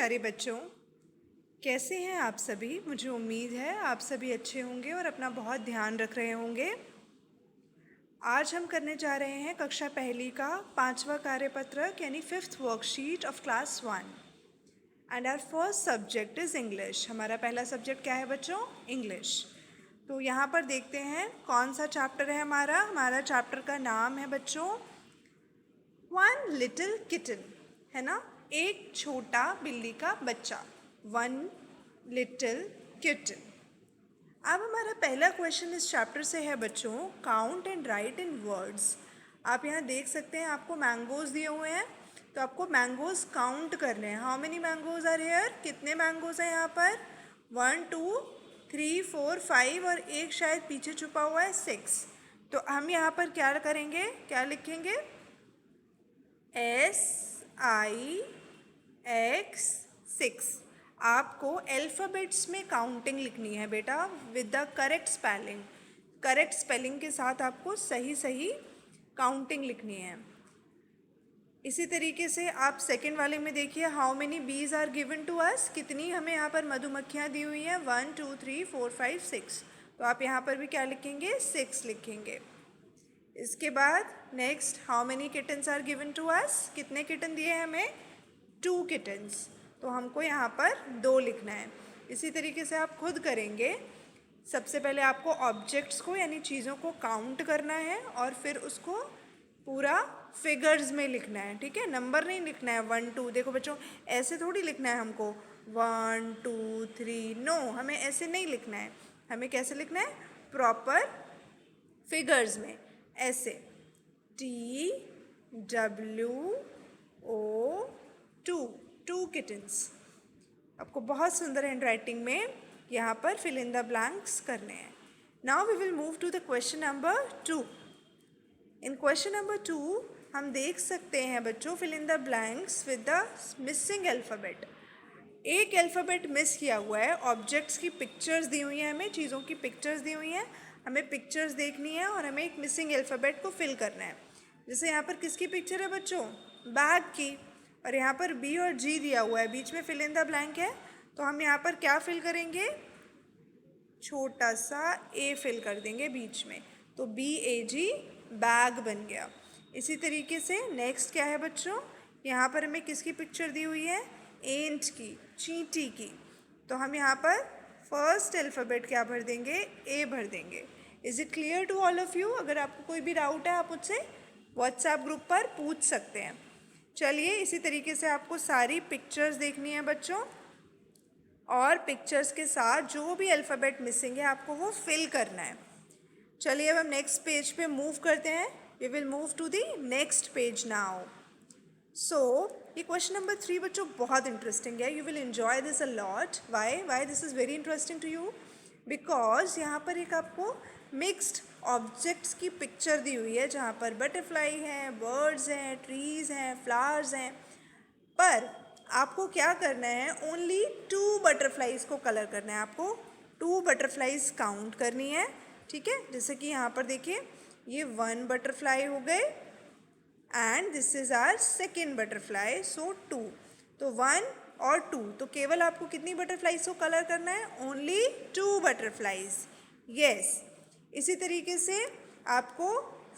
प्यारे बच्चों, कैसे हैं आप सभी। मुझे उम्मीद है आप सभी अच्छे होंगे और अपना बहुत ध्यान रख रहे होंगे। आज हम करने जा रहे हैं कक्षा पहली का 5वां कार्यपत्रक यानी 5th worksheet of class 1 and our first subject is English. हमारा पहला सब्जेक्ट क्या है बच्चों? इंग्लिश। तो यहाँ पर देखते हैं कौन सा चैप्टर है हमारा चैप्टर का नाम है बच्चों वन लिटिल किटन, है ना, एक छोटा बिल्ली का बच्चा, वन लिटिल किटन। अब हमारा पहला क्वेश्चन इस चैप्टर से है बच्चों count and right in words. आप यहाँ देख सकते हैं आपको मैंगोज दिए हुए हैं, तो आपको मैंगोज काउंट करने हैं। How many mangoes are here? कितने मैंगोज हैं यहाँ पर? 1 2 3 4 5 और एक शायद पीछे छुपा हुआ है 6। तो हम यहाँ पर क्या करेंगे, क्या लिखेंगे? SIX 6। आपको अल्फ़ाबेट्स में काउंटिंग लिखनी है बेटा with the correct spelling. Correct spelling के साथ आपको सही काउंटिंग लिखनी है। इसी तरीके से आप सेकंड वाले में देखिए, how many bees are given to अस। कितनी हमें यहाँ पर मधुमक्खियाँ दी हुई हैं? 1 2 3 4 5 6। तो आप यहाँ पर भी क्या लिखेंगे? 6 लिखेंगे। इसके बाद next, how many kittens are given to us. कितने किटन दिए हैं हमें? 2 किटन्स। तो हमको यहाँ पर 2 लिखना है। इसी तरीके से आप खुद करेंगे। सबसे पहले आपको ऑब्जेक्ट्स को यानी चीज़ों को काउंट करना है और फिर उसको पूरा फिगर्स में लिखना है, ठीक है? नंबर नहीं लिखना है 1 2। देखो बच्चों, ऐसे थोड़ी लिखना है हमको 1 2 3, नो, हमें ऐसे नहीं लिखना है। हमें कैसे लिखना है? प्रॉपर फिगर्स में, ऐसे TWO 2 किटन्स। आपको बहुत सुंदर हैंड राइटिंग में यहाँ पर फिल इन द ब्लैंक्स करने हैं। Now we will move to the question number 2। इन क्वेश्चन नंबर 2 हम देख सकते हैं बच्चों fill in the blanks with the missing alphabet. एक अल्फ़ाबेट मिस किया हुआ है। ऑब्जेक्ट्स की पिक्चर्स दी हुई हैं, हमें चीज़ों की पिक्चर्स दी हुई हैं, हमें पिक्चर्स देखनी है और हमें एक मिसिंग अल्फ़ाबेट को फिल करना है। जैसे यहाँ पर किसकी पिक्चर है बच्चों? बैग की। और यहाँ पर B और G दिया हुआ है, बीच में फिल इन द ब्लैंक है। तो हम यहाँ पर क्या फिल करेंगे? छोटा सा A फिल कर देंगे बीच में, तो BAG बैग बन गया। इसी तरीके से नेक्स्ट क्या है बच्चों? यहाँ पर हमें किसकी पिक्चर दी हुई है? एंट की, चींटी की। तो हम यहाँ पर फर्स्ट अल्फ़ाबेट क्या भर देंगे? A भर देंगे। Is it clear to all of you? अगर आपको कोई भी डाउट है आप मुझसे व्हाट्सएप ग्रुप पर पूछ सकते हैं। चलिए, इसी तरीके से आपको सारी पिक्चर्स देखनी है बच्चों और पिक्चर्स के साथ जो भी अल्फ़ाबेट मिसिंग है आपको वो फिल करना है। चलिए अब हम नेक्स्ट पेज पे मूव करते हैं। We will move to the next page now. So ये क्वेश्चन नंबर 3 बच्चों बहुत इंटरेस्टिंग है। You will enjoy this a lot. Why this is very interesting to you? Because यहाँ पर एक आपको मिक्स्ड ऑब्जेक्ट्स की पिक्चर दी हुई है, जहाँ पर बटरफ्लाई हैं, बर्ड्स हैं, ट्रीज़ हैं, फ्लावर्स हैं। पर आपको क्या करना है? ओनली 2 बटरफ्लाइज को कलर करना है। आपको 2 बटरफ्लाइज काउंट करनी है, ठीक है? जैसे कि यहाँ पर देखिए, ये 1 बटरफ्लाई हो गए and this is our second butterfly, so 2। तो 1 और 2, तो केवल आपको कितनी बटरफ्लाइज को कलर करना है? Only 2 butterflies, yes. इसी तरीके से आपको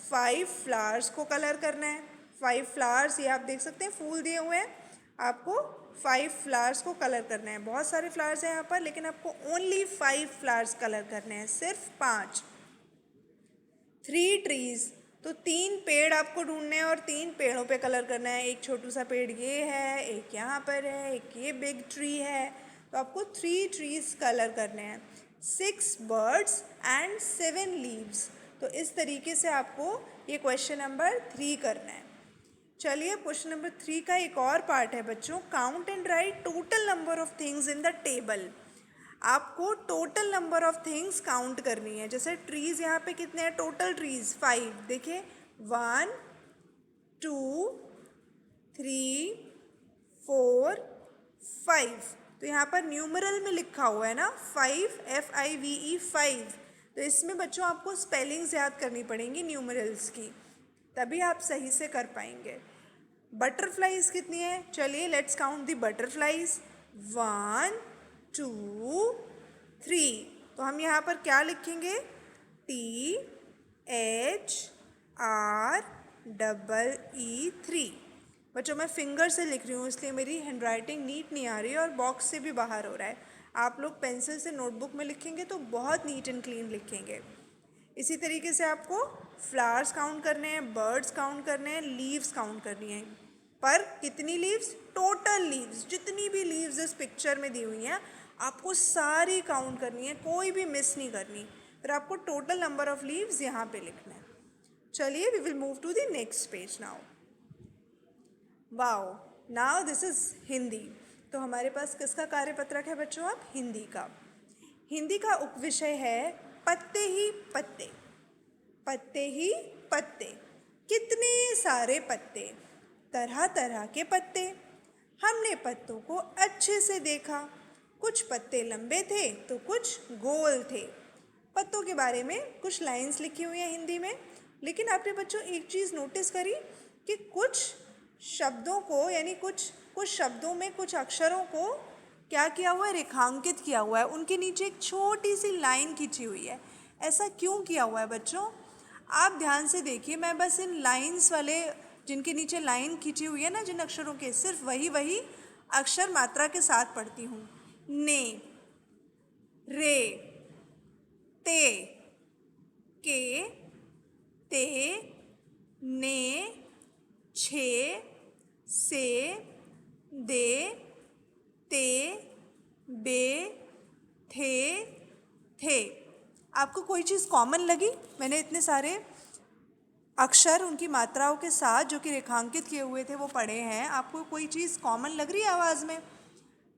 5 फ्लावर्स को कलर करना है। 5 फ्लावर्स, ये आप देख सकते हैं फूल दिए हुए हैं। आपको 5 फ्लावर्स को कलर करना है। बहुत सारे फ्लावर्स हैं यहाँ पर, लेकिन आपको ओनली 5 फ्लावर्स कलर करने हैं, सिर्फ 5। 3 ट्रीज, तो 3 पेड़ आपको ढूंढने हैं और 3 पेड़ों पे कलर करना है। एक छोटू सा पेड़ ये है, एक यहाँ पर है, एक ये बिग ट्री है। तो आपको 3 ट्रीज कलर करने हैं। 6 बर्ड्स एंड 7 लीव्स। तो इस तरीके से आपको ये क्वेश्चन नंबर 3 करना है। चलिए, क्वेश्चन नंबर 3 का एक और पार्ट है बच्चों, count and write total number of things in the table. आपको total number of things count करनी है। जैसे ट्रीज़ यहाँ पे कितने हैं? Total trees 5। देखिए 1 2 3 4 5। तो यहाँ पर न्यूमरल में लिखा हुआ है ना 5, FIVE 5। तो इसमें बच्चों आपको स्पेलिंग्स याद करनी पड़ेंगी न्यूमरल्स की, तभी आप सही से कर पाएंगे। बटरफ्लाइज कितनी है? चलिए लेट्स काउंट द बटरफ्लाइज। 1 2 3। तो हम यहाँ पर क्या लिखेंगे? THREE। बच्चों मैं फिंगर से लिख रही हूँ इसलिए मेरी हैंडराइटिंग नीट नहीं आ रही है और बॉक्स से भी बाहर हो रहा है। आप लोग पेंसिल से नोटबुक में लिखेंगे तो बहुत नीट एंड क्लीन लिखेंगे। इसी तरीके से आपको फ्लावर्स काउंट करने हैं, बर्ड्स काउंट करने हैं, लीव्स काउंट करनी है। पर कितनी लीव्स? टोटल लीव्स, जितनी भी लीव्स इस पिक्चर में दी हुई हैं आपको सारी काउंट करनी है, कोई भी मिस नहीं करनी। फिर आपको टोटल नंबर ऑफ लीव्स यहाँ पे लिखना है। चलिए we will move to the next page now. Wow, now this is Hindi. तो हमारे पास किसका कार्यपत्रक है बच्चों? अब हिंदी का। हिंदी का उपविषय है पत्ते ही पत्ते। पत्ते ही पत्ते, कितने सारे पत्ते, तरह तरह के पत्ते। हमने पत्तों को अच्छे से देखा, कुछ पत्ते लंबे थे तो कुछ गोल थे। पत्तों के बारे में कुछ लाइंस लिखी हुई हैं हिंदी में, लेकिन आपने बच्चों एक चीज़ नोटिस करी कि कुछ शब्दों को यानी कुछ कुछ शब्दों में कुछ अक्षरों को क्या किया हुआ है? रेखांकित किया हुआ है। उनके नीचे एक छोटी सी लाइन खींची हुई है। ऐसा क्यों किया हुआ है बच्चों? आप ध्यान से देखिए, मैं बस इन लाइंस वाले जिनके नीचे लाइन खींची हुई है ना, जिन अक्षरों के, सिर्फ वही अक्षर मात्रा के साथ पढ़ती हूँ। ने, रे, ते, के, ते, ने, छे, से, दे, ते, बे, थे। आपको कोई चीज़ कॉमन लगी? मैंने इतने सारे अक्षर उनकी मात्राओं के साथ जो कि रेखांकित किए हुए थे वो पढ़े हैं। आपको कोई चीज़ कॉमन लग रही है आवाज़ में?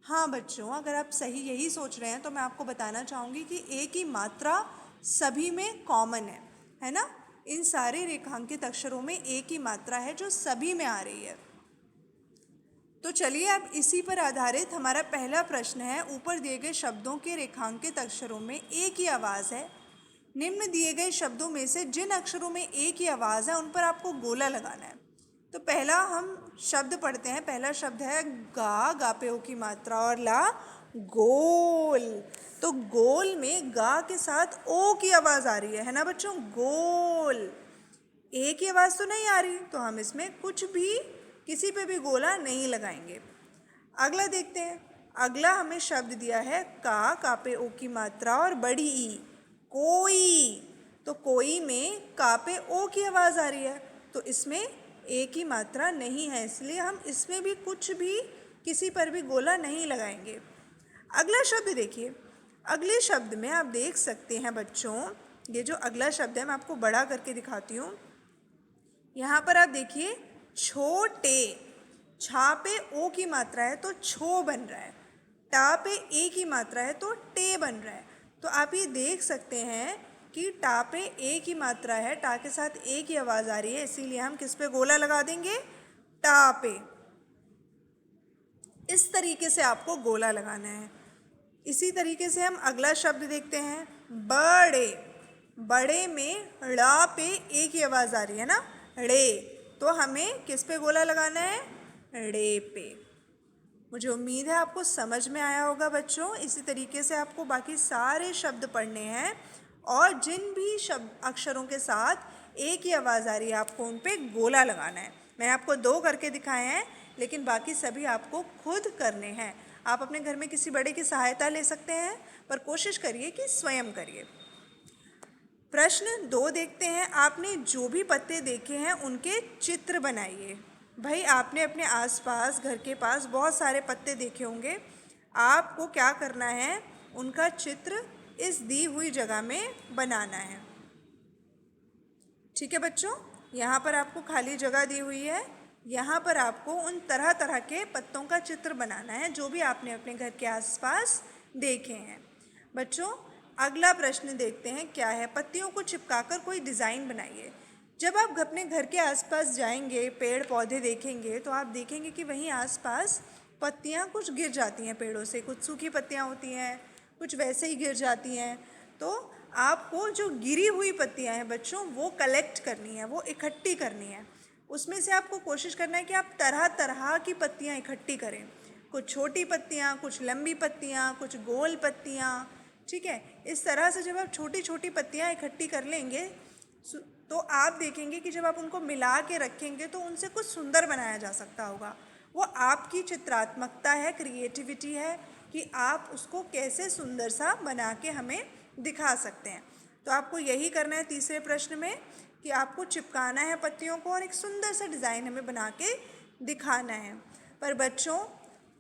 हाँ बच्चों, अगर आप सही यही सोच रहे हैं तो मैं आपको बताना चाहूँगी कि एक ही मात्रा सभी में कॉमन है ना? इन सारे रेखांकित अक्षरों में एक ही मात्रा है जो सभी में आ रही है। तो चलिए अब इसी पर आधारित हमारा पहला प्रश्न है। ऊपर दिए गए शब्दों के रेखांकित अक्षरों में एक ही आवाज़ है। निम्न दिए गए शब्दों में से जिन अक्षरों में एक ही आवाज़ है उन पर आपको गोला लगाना है। तो पहला हम शब्द पढ़ते हैं। पहला शब्द है गा, गा पे ओ की मात्रा और ला, गोल। तो गोल में गा के साथ ओ की आवाज़ आ रही है ना बच्चों? गोल। ए की आवाज़ तो नहीं आ रही, तो हम इसमें कुछ भी किसी पे भी गोला नहीं लगाएंगे। अगला देखते हैं। अगला हमें शब्द दिया है का पे ओ की मात्रा और बड़ी ई, कोई। तो कोई में का पे ओ की आवाज़ आ रही है, तो इसमें ए की मात्रा नहीं है, इसलिए हम इसमें भी कुछ भी किसी पर भी गोला नहीं लगाएंगे। अगला शब्द देखिए। अगले शब्द में आप देख सकते हैं बच्चों, ये जो अगला शब्द है मैं आपको बड़ा करके दिखाती हूँ। यहाँ पर आप देखिए, छोटे। छा पे ओ की मात्रा है तो छो बन रहा है, टा पे ए की मात्रा है तो टे बन रहा है। तो आप ये देख सकते हैं कि टा पे ए की मात्रा है, टा के साथ ए की आवाज़ आ रही है, इसीलिए हम किस पे गोला लगा देंगे? टा पे। इस तरीके से आपको गोला लगाना है। इसी तरीके से हम अगला शब्द देखते हैं, बड़े। बड़े में ड़ा पे ए की आवाज़ आ रही है ना, ड़े। तो हमें किस पे गोला लगाना है? ड़े पे। मुझे उम्मीद है आपको समझ में आया होगा बच्चों। इसी तरीके से आपको बाकी सारे शब्द पढ़ने हैं और जिन भी शब्द अक्षरों के साथ ए की आवाज़ आ रही है आपको उन पे गोला लगाना है। मैंने आपको 2 करके दिखाए हैं, लेकिन बाकी सभी आपको खुद करने हैं। आप अपने घर में किसी बड़े की सहायता ले सकते हैं, पर कोशिश करिए कि स्वयं करिए। प्रश्न 2 देखते हैं। आपने जो भी पत्ते देखे हैं उनके चित्र बनाइए। भाई आपने अपने आसपास घर के पास बहुत सारे पत्ते देखे होंगे। आपको क्या करना है? उनका चित्र इस दी हुई जगह में बनाना है। ठीक है बच्चों, यहाँ पर आपको खाली जगह दी हुई है। यहाँ पर आपको उन तरह तरह के पत्तों का चित्र बनाना है जो भी आपने अपने घर के आसपास देखे हैं। बच्चों अगला प्रश्न देखते हैं क्या है। पत्तियों को चिपकाकर कोई डिज़ाइन बनाइए। जब आप अपने घर के आसपास जाएंगे, पेड़ पौधे देखेंगे, तो आप देखेंगे कि वहीं आसपास पत्तियाँ कुछ गिर जाती हैं पेड़ों से। कुछ सूखी पत्तियाँ होती हैं, कुछ वैसे ही गिर जाती हैं। तो आपको जो गिरी हुई पत्तियाँ हैं बच्चों, वो कलेक्ट करनी है, वो इकट्ठी करनी है। उसमें से आपको कोशिश करना है कि आप तरह तरह की पत्तियाँ इकट्ठी करें। कुछ छोटी पत्तियाँ, कुछ लंबी पत्तियाँ, कुछ गोल पत्तियाँ, ठीक है। इस तरह से जब आप छोटी छोटी पत्तियाँ इकट्ठी कर लेंगे तो आप देखेंगे कि जब आप उनको मिला के रखेंगे तो उनसे कुछ सुंदर बनाया जा सकता होगा। वो आपकी चित्रात्मकता है, क्रिएटिविटी है कि आप उसको कैसे सुंदर सा बना के हमें दिखा सकते हैं। तो आपको यही करना है तीसरे प्रश्न में कि आपको चिपकाना है पत्तियों को और एक सुंदर सा डिज़ाइन हमें बना के दिखाना है। पर बच्चों,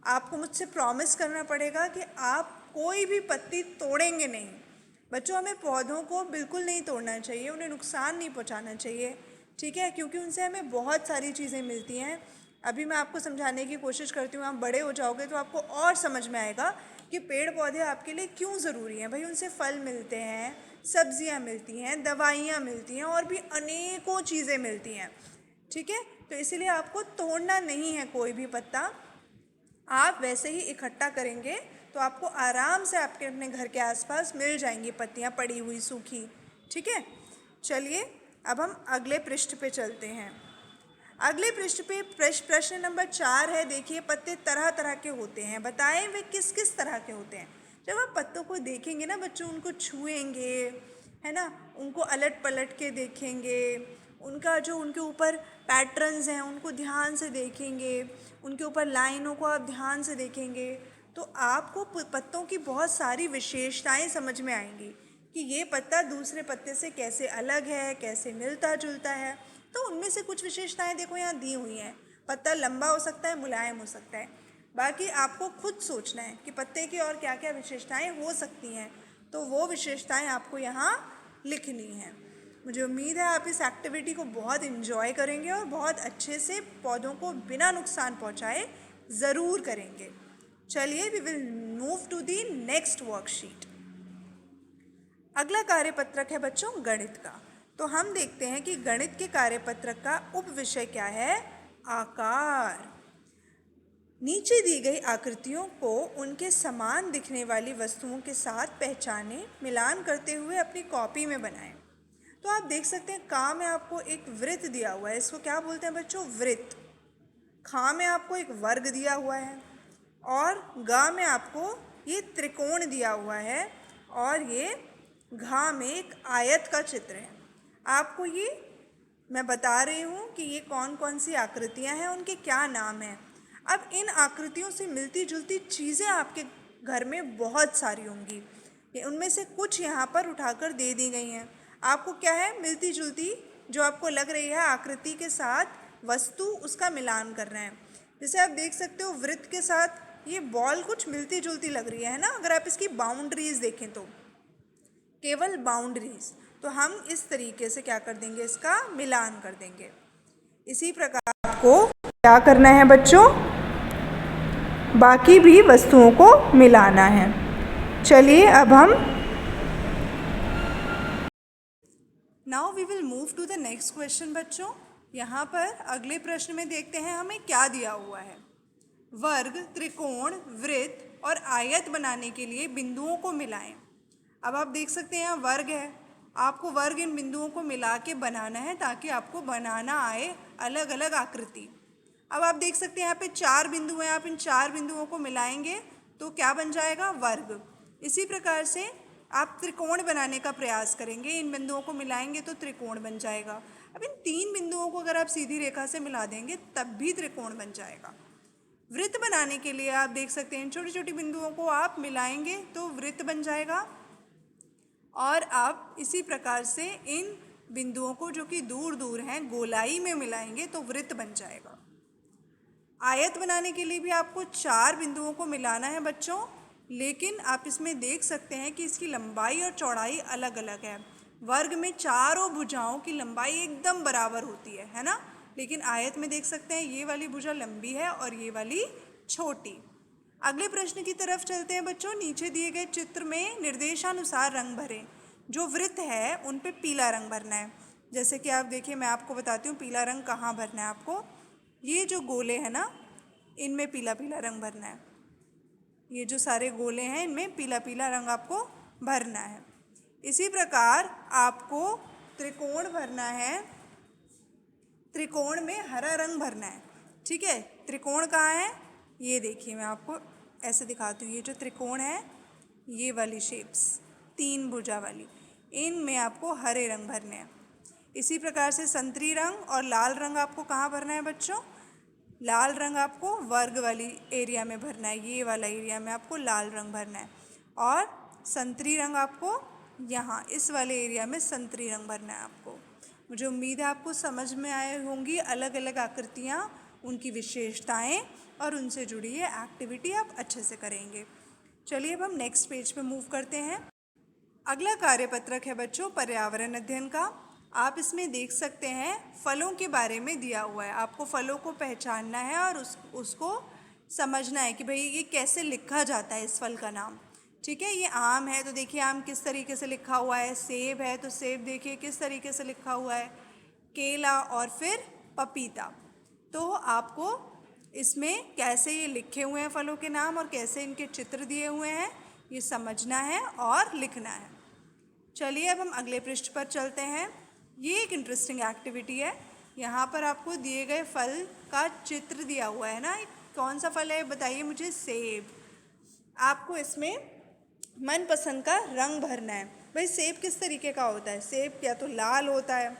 आपको मुझसे प्रॉमिस करना पड़ेगा कि आप कोई भी पत्ती तोड़ेंगे नहीं। बच्चों, हमें पौधों को बिल्कुल नहीं तोड़ना चाहिए, उन्हें नुकसान नहीं पहुंचाना चाहिए, ठीक है, क्योंकि उनसे हमें बहुत सारी चीज़ें मिलती हैं। अभी मैं आपको समझाने की कोशिश करती हूँ, आप बड़े हो जाओगे तो आपको और समझ में आएगा कि पेड़ पौधे आपके लिए क्यों ज़रूरी हैं। भाई, उनसे फल मिलते हैं, सब्जियाँ मिलती हैं, दवाइयाँ मिलती हैं और भी अनेकों चीज़ें मिलती हैं, ठीक है। तो इसीलिए आपको तोड़ना नहीं है कोई भी पत्ता। आप वैसे ही इकट्ठा करेंगे तो आपको आराम से आपके अपने घर के आसपास मिल जाएंगी पत्तियाँ पड़ी हुई सूखी, ठीक है। चलिए अब हम अगले पृष्ठ पे चलते हैं। अगले पृष्ठ पे प्रश्न नंबर 4 है। देखिए, पत्ते तरह तरह के होते हैं, बताएं वे किस किस तरह के होते हैं। जब आप पत्तों को देखेंगे ना बच्चों, उनको छुएंगे, है ना, उनको अलट पलट के देखेंगे, उनका जो उनके ऊपर पैटर्न्स हैं उनको ध्यान से देखेंगे, उनके ऊपर लाइनों को आप ध्यान से देखेंगे तो आपको पत्तों की बहुत सारी विशेषताएं समझ में आएंगी कि ये पत्ता दूसरे पत्ते से कैसे अलग है, कैसे मिलता जुलता है। तो उनमें से कुछ विशेषताएं देखो यहाँ दी हुई हैं। पत्ता लंबा हो सकता है, मुलायम हो सकता है। बाकी आपको खुद सोचना है कि पत्ते की और क्या क्या विशेषताएं हो सकती हैं, तो वो विशेषताएं आपको यहाँ लिखनी हैं। मुझे उम्मीद है आप इस एक्टिविटी को बहुत इन्जॉय करेंगे और बहुत अच्छे से पौधों को बिना नुकसान पहुँचाए ज़रूर करेंगे। चलिए, we will move to the next worksheet. अगला कार्यपत्रक है बच्चों गणित का। तो हम देखते हैं कि गणित के कार्यपत्रक का उप विषय क्या है, आकार। नीचे दी गई आकृतियों को उनके समान दिखने वाली वस्तुओं के साथ पहचाने, मिलान करते हुए अपनी कॉपी में बनाएं। तो आप देख सकते हैं का में आपको एक वृत्त दिया हुआ है, इसको क्या बोलते हैं बच्चों, वृत्त। खा में आपको एक वर्ग दिया हुआ है और गा में आपको ये त्रिकोण दिया हुआ है और ये घा में एक आयत का चित्र है। आपको ये मैं बता रही हूँ कि ये कौन कौन सी आकृतियाँ हैं, उनके क्या नाम हैं। अब इन आकृतियों से मिलती जुलती चीज़ें आपके घर में बहुत सारी होंगी, ये उनमें से कुछ यहाँ पर उठाकर दे दी गई हैं। आपको क्या है, मिलती जुलती जो आपको लग रही है आकृति के साथ वस्तु, उसका मिलान करना है। जैसे आप देख सकते हो वृत्त के साथ ये बॉल कुछ मिलती जुलती लग रही है ना, अगर आप इसकी बाउंड्रीज देखें तो केवल बाउंड्रीज। तो हम इस तरीके से क्या कर देंगे, इसका मिलान कर देंगे। इसी प्रकार आपको क्या करना है बच्चों, बाकी भी वस्तुओं को मिलाना है। चलिए अब हम now we will move to the next question बच्चों। यहाँ पर अगले प्रश्न में देखते हैं हमें क्या दिया हुआ है। वर्ग, त्रिकोण, वृत्त और आयत बनाने के लिए बिंदुओं को मिलाएं। अब आप देख सकते हैं यहाँ वर्ग है, आपको वर्ग इन बिंदुओं को मिला के बनाना है ताकि आपको बनाना आए अलग अलग आकृति। अब आप देख सकते हैं यहाँ पे 4 बिंदु हैं, आप इन 4 बिंदुओं को मिलाएंगे तो क्या बन जाएगा, वर्ग। इसी प्रकार से आप त्रिकोण बनाने का प्रयास करेंगे, इन बिंदुओं को मिलाएंगे तो त्रिकोण बन जाएगा। अब इन 3 बिंदुओं को अगर आप सीधी रेखा से मिला देंगे तब भी त्रिकोण बन जाएगा। वृत्त बनाने के लिए आप देख सकते हैं छोटी छोटी बिंदुओं को आप मिलाएंगे तो वृत्त बन जाएगा और आप इसी प्रकार से इन बिंदुओं को जो कि दूर दूर हैं गोलाई में मिलाएंगे तो वृत्त बन जाएगा। आयत बनाने के लिए भी आपको 4 बिंदुओं को मिलाना है बच्चों, लेकिन आप इसमें देख सकते हैं कि इसकी लंबाई और चौड़ाई अलग अलग है। वर्ग में चारों भुजाओं की लंबाई एकदम बराबर होती है ना, लेकिन आयत में देख सकते हैं ये वाली भुजा लंबी है और ये वाली छोटी। अगले प्रश्न की तरफ चलते हैं बच्चों। नीचे दिए गए चित्र में निर्देशानुसार रंग भरें। जो वृत्त है उन पे पीला रंग भरना है। जैसे कि आप देखिए, मैं आपको बताती हूँ पीला रंग कहाँ भरना है आपको। ये जो गोले हैं ना, इनमें पीला पीला रंग भरना है। ये जो सारे गोले हैं इनमें पीला पीला रंग आपको भरना है। इसी प्रकार आपको त्रिकोण भरना है, त्रिकोण में हरा रंग भरना है, ठीक है। त्रिकोण कहाँ है, ये देखिए, मैं आपको ऐसे दिखाती हूँ। ये जो त्रिकोण है, ये वाली शेप्स 3 भुजा वाली, इनमें आपको हरे रंग भरने हैं। इसी प्रकार से संतरी रंग और लाल रंग आपको कहाँ भरना है बच्चों? लाल रंग आपको वर्ग वाली एरिया में भरना है, ये वाला एरिया में आपको लाल रंग भरना है। और संतरी रंग आपको यहाँ इस वाले एरिया में संतरी रंग भरना है आपको। मुझे उम्मीद है आपको समझ में आए होंगी अलग अलग आकृतियाँ, उनकी विशेषताएं और उनसे जुड़ी ये एक्टिविटी आप अच्छे से करेंगे। चलिए अब हम नेक्स्ट पेज पे मूव करते हैं। अगला कार्यपत्रक है बच्चों पर्यावरण अध्ययन का। आप इसमें देख सकते हैं फलों के बारे में दिया हुआ है। आपको फलों को पहचानना है और उसको समझना है कि भाई ये कैसे लिखा जाता है इस फल का नाम। ठीक है, ये आम है तो देखिए आम किस तरीके से लिखा हुआ है, सेब है तो सेब देखिए किस तरीके से लिखा हुआ है, केला और फिर पपीता। तो आपको इसमें कैसे ये लिखे हुए हैं फलों के नाम और कैसे इनके चित्र दिए हुए हैं ये समझना है और लिखना है। चलिए अब हम अगले पृष्ठ पर चलते हैं। ये एक इंटरेस्टिंग एक्टिविटी है। यहाँ पर आपको दिए गए फल का चित्र दिया हुआ है ना, कौन सा फल है बताइए मुझे? सेब। आपको इसमें मनपसंद का रंग भरना है। भाई सेब किस तरीके का होता है? सेब या तो लाल होता है,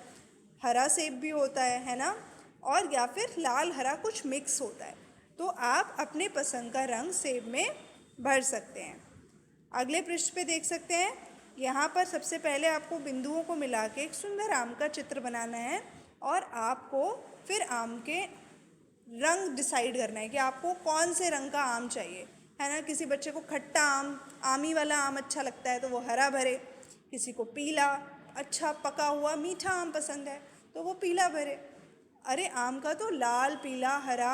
हरा सेब भी होता है ना, और या फिर लाल हरा कुछ मिक्स होता है। तो आप अपने पसंद का रंग सेब में भर सकते हैं। अगले पृष्ठ पे देख सकते हैं, यहाँ पर सबसे पहले आपको बिंदुओं को मिला के एक सुंदर आम का चित्र बनाना है और आपको फिर आम के रंग डिसाइड करना है कि आपको कौन से रंग का आम चाहिए, है ना। किसी बच्चे को खट्टा आम, आमी वाला आम अच्छा लगता है तो वो हरा भरे, किसी को पीला अच्छा पका हुआ मीठा आम पसंद है तो वो पीला भरे। अरे आम का तो लाल पीला हरा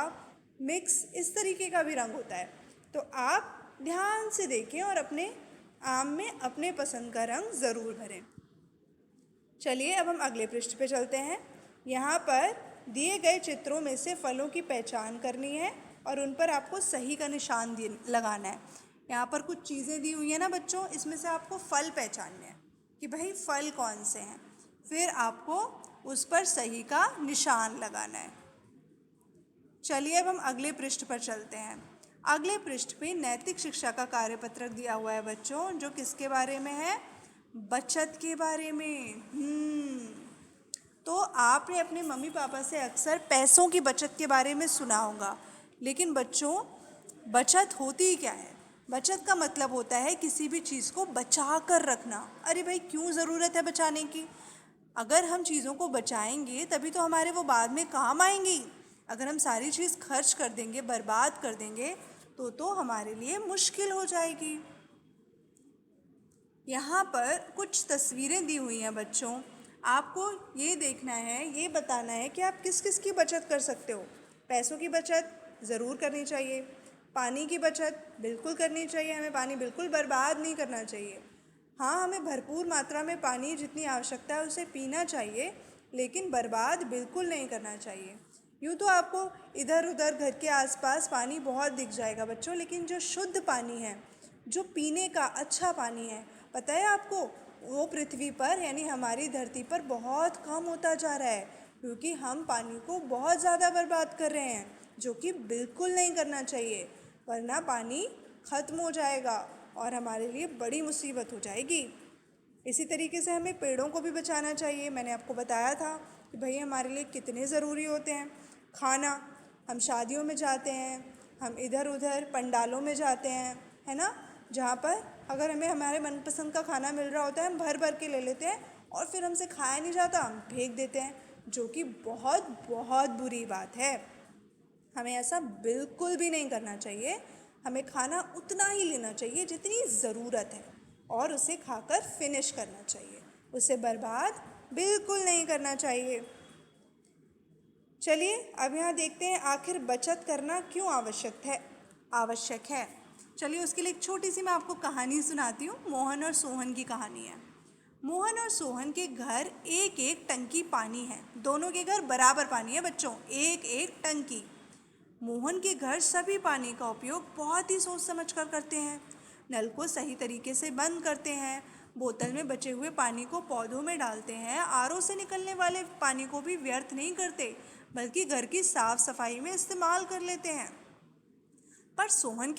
मिक्स इस तरीके का भी रंग होता है। तो आप ध्यान से देखें और अपने आम में अपने पसंद का रंग ज़रूर भरें। चलिए अब हम अगले पृष्ठ पे चलते हैं। यहाँ पर दिए गए चित्रों में से फलों की पहचान करनी है और उन पर आपको सही का निशान लगाना है। यहाँ पर कुछ चीज़ें दी हुई हैं ना बच्चों, इसमें से आपको फल पहचानने हैं कि भाई फल कौन से हैं, फिर आपको उस पर सही का निशान लगाना है। चलिए अब हम अगले पृष्ठ पर चलते हैं। अगले पृष्ठ पे नैतिक शिक्षा का कार्यपत्रक दिया हुआ है बच्चों, जो किसके बारे में है? बचत के बारे में। तो आपने अपने मम्मी पापा से अक्सर पैसों की बचत के बारे में सुना होगा, लेकिन बच्चों बचत होती क्या है? बचत का मतलब होता है किसी भी चीज़ को बचा कर रखना। अरे भाई क्यों ज़रूरत है बचाने की? अगर हम चीज़ों को बचाएंगे तभी तो हमारे वो बाद में काम आएंगी। अगर हम सारी चीज़ खर्च कर देंगे, बर्बाद कर देंगे तो हमारे लिए मुश्किल हो जाएगी। यहाँ पर कुछ तस्वीरें दी हुई हैं बच्चों, आपको ये देखना है, ये बताना है कि आप किस किस की बचत कर सकते हो। पैसों की बचत ज़रूर करनी चाहिए, पानी की बचत बिल्कुल करनी चाहिए, हमें पानी बिल्कुल बर्बाद नहीं करना चाहिए। हाँ, हमें भरपूर मात्रा में पानी जितनी आवश्यकता है उसे पीना चाहिए, लेकिन बर्बाद बिल्कुल नहीं करना चाहिए। यूँ तो आपको इधर उधर घर के आसपास पानी बहुत दिख जाएगा बच्चों, लेकिन जो शुद्ध पानी है, जो पीने का अच्छा पानी है, पता है आपको, वो पृथ्वी पर यानी हमारी धरती पर बहुत कम होता जा रहा है, क्योंकि हम पानी को बहुत ज़्यादा बर्बाद कर रहे हैं, जो कि बिल्कुल नहीं करना चाहिए, वरना पानी ख़त्म हो जाएगा और हमारे लिए बड़ी मुसीबत हो जाएगी। इसी तरीके से हमें पेड़ों को भी बचाना चाहिए। मैंने आपको बताया था कि भाई हमारे लिए कितने ज़रूरी होते हैं। खाना, हम शादियों में जाते हैं, हम इधर उधर पंडालों में जाते हैं, है ना, जहाँ पर अगर हमें हमारे मनपसंद का खाना मिल रहा होता है हम भर भर के ले लेते हैं और फिर हमसे खाया नहीं जाता, हम फेंक देते हैं, जो कि बहुत बहुत बुरी बात है। हमें ऐसा बिल्कुल भी नहीं करना चाहिए। हमें खाना उतना ही लेना चाहिए जितनी ज़रूरत है और उसे खाकर फिनिश करना चाहिए, उसे बर्बाद बिल्कुल नहीं करना चाहिए। चलिए अब यहाँ देखते हैं आखिर बचत करना क्यों आवश्यक है। चलिए उसके लिए एक छोटी सी मैं आपको कहानी सुनाती हूँ। मोहन और सोहन की कहानी है। मोहन और सोहन के घर एक एक टंकी पानी है। दोनों के घर बराबर पानी है बच्चों, एक एक टंकी। मोहन के घर सभी पानी का उपयोग बहुत ही सोच समझ कर करते हैं। नल को सही तरीके से बंद करते हैं, बोतल में बचे हुए पानी को पौधों में डालते हैं, आरओ से निकलने वाले पानी को भी व्यर्थ नहीं करते, बल्कि घर की साफ सफाई में इस्तेमाल कर लेते हैं। पर सोहन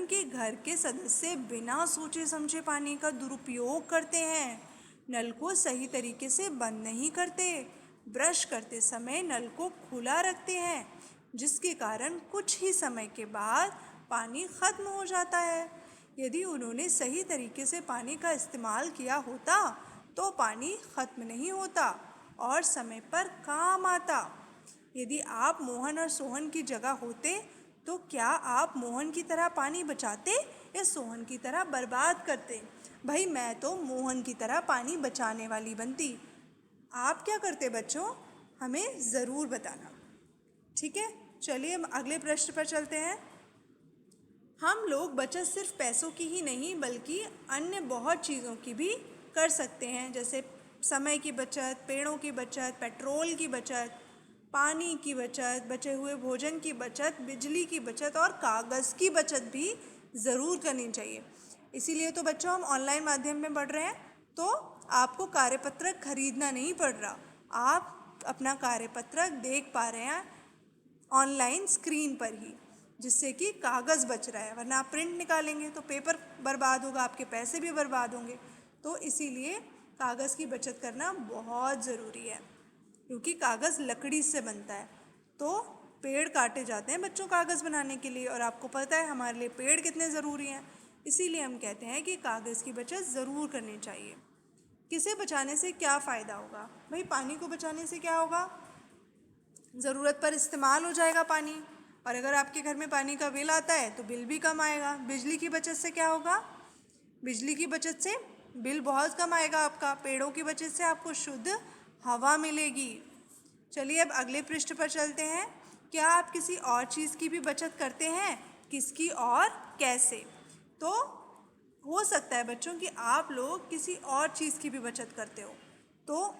के घर के सदस्य बिना सोचे समझे पानी का दुरुपयोग करते हैं। नल को सही तरीके से बंद नहीं करते, ब्रश करते समय नल को खुला रखते हैं, जिसके कारण कुछ ही समय के बाद पानी खत्म हो जाता है। यदि उन्होंने सही तरीके से पानी का इस्तेमाल किया होता तो पानी खत्म नहीं होता और समय पर काम आता। यदि आप मोहन और सोहन की जगह होते तो क्या आप मोहन की तरह पानी बचाते या सोहन की तरह बर्बाद करते? भाई मैं तो मोहन की तरह पानी बचाने वाली बनती। आप क्या करते बच्चों? हमें ज़रूर बताना। ठीक है, चलिए हम अगले प्रश्न पर चलते हैं। हम लोग बचत सिर्फ पैसों की ही नहीं बल्कि अन्य बहुत चीज़ों की भी कर सकते हैं, जैसे समय की बचत, पेड़ों की बचत, पेट्रोल की बचत, पानी की बचत, बचे हुए भोजन की बचत, बिजली की बचत और कागज़ की बचत भी ज़रूर करनी चाहिए। इसीलिए तो बच्चों हम ऑनलाइन माध्यम में पढ़ रहे हैं, तो आपको कार्यपत्रक खरीदना नहीं पड़ रहा। आप अपना कार्यपत्रक देख पा रहे हैं ऑनलाइन स्क्रीन पर ही, जिससे कि कागज़ बच रहा है, वरना आप प्रिंट निकालेंगे तो पेपर बर्बाद होगा, आपके पैसे भी बर्बाद होंगे। तो इसीलिए कागज़ की बचत करना बहुत ज़रूरी है, क्योंकि कागज़ लकड़ी से बनता है। तो पेड़ काटे जाते हैं बच्चों कागज़ बनाने के लिए, और आपको पता है हमारे लिए पेड़ कितने ज़रूरी हैं। इसीलिए हम कहते हैं कि कागज़ की बचत ज़रूर करनी चाहिए। किसे बचाने से क्या फ़ायदा होगा? भाई पानी को बचाने से क्या होगा? ज़रूरत पर इस्तेमाल हो जाएगा पानी, और अगर आपके घर में पानी का बिल आता है तो बिल भी कम आएगा। बिजली की बचत से क्या होगा? बिजली की बचत से बिल बहुत कम आएगा आपका। पेड़ों की बचत से आपको शुद्ध हवा मिलेगी। चलिए अब अगले पृष्ठ पर चलते हैं। क्या आप किसी और चीज़ की भी बचत करते हैं? किसकी और कैसे? तो हो सकता है बच्चों कि आप लोग किसी और चीज़ की भी बचत करते हो। तो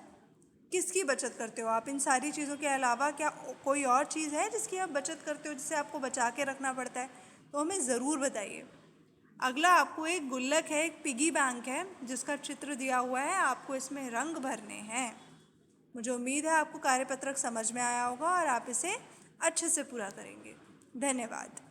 किसकी बचत करते हो आप? इन सारी चीज़ों के अलावा क्या कोई और चीज़ है जिसकी आप बचत करते हो, जिसे आपको बचा के रखना पड़ता है? तो हमें ज़रूर बताइए। अगला आपको एक गुल्लक है, एक पिगी बैंक है, जिसका चित्र दिया हुआ है। आपको इसमें रंग भरने हैं। मुझे उम्मीद है आपको कार्यपत्रक समझ में आया होगा और आप इसे अच्छे से पूरा करेंगे। धन्यवाद।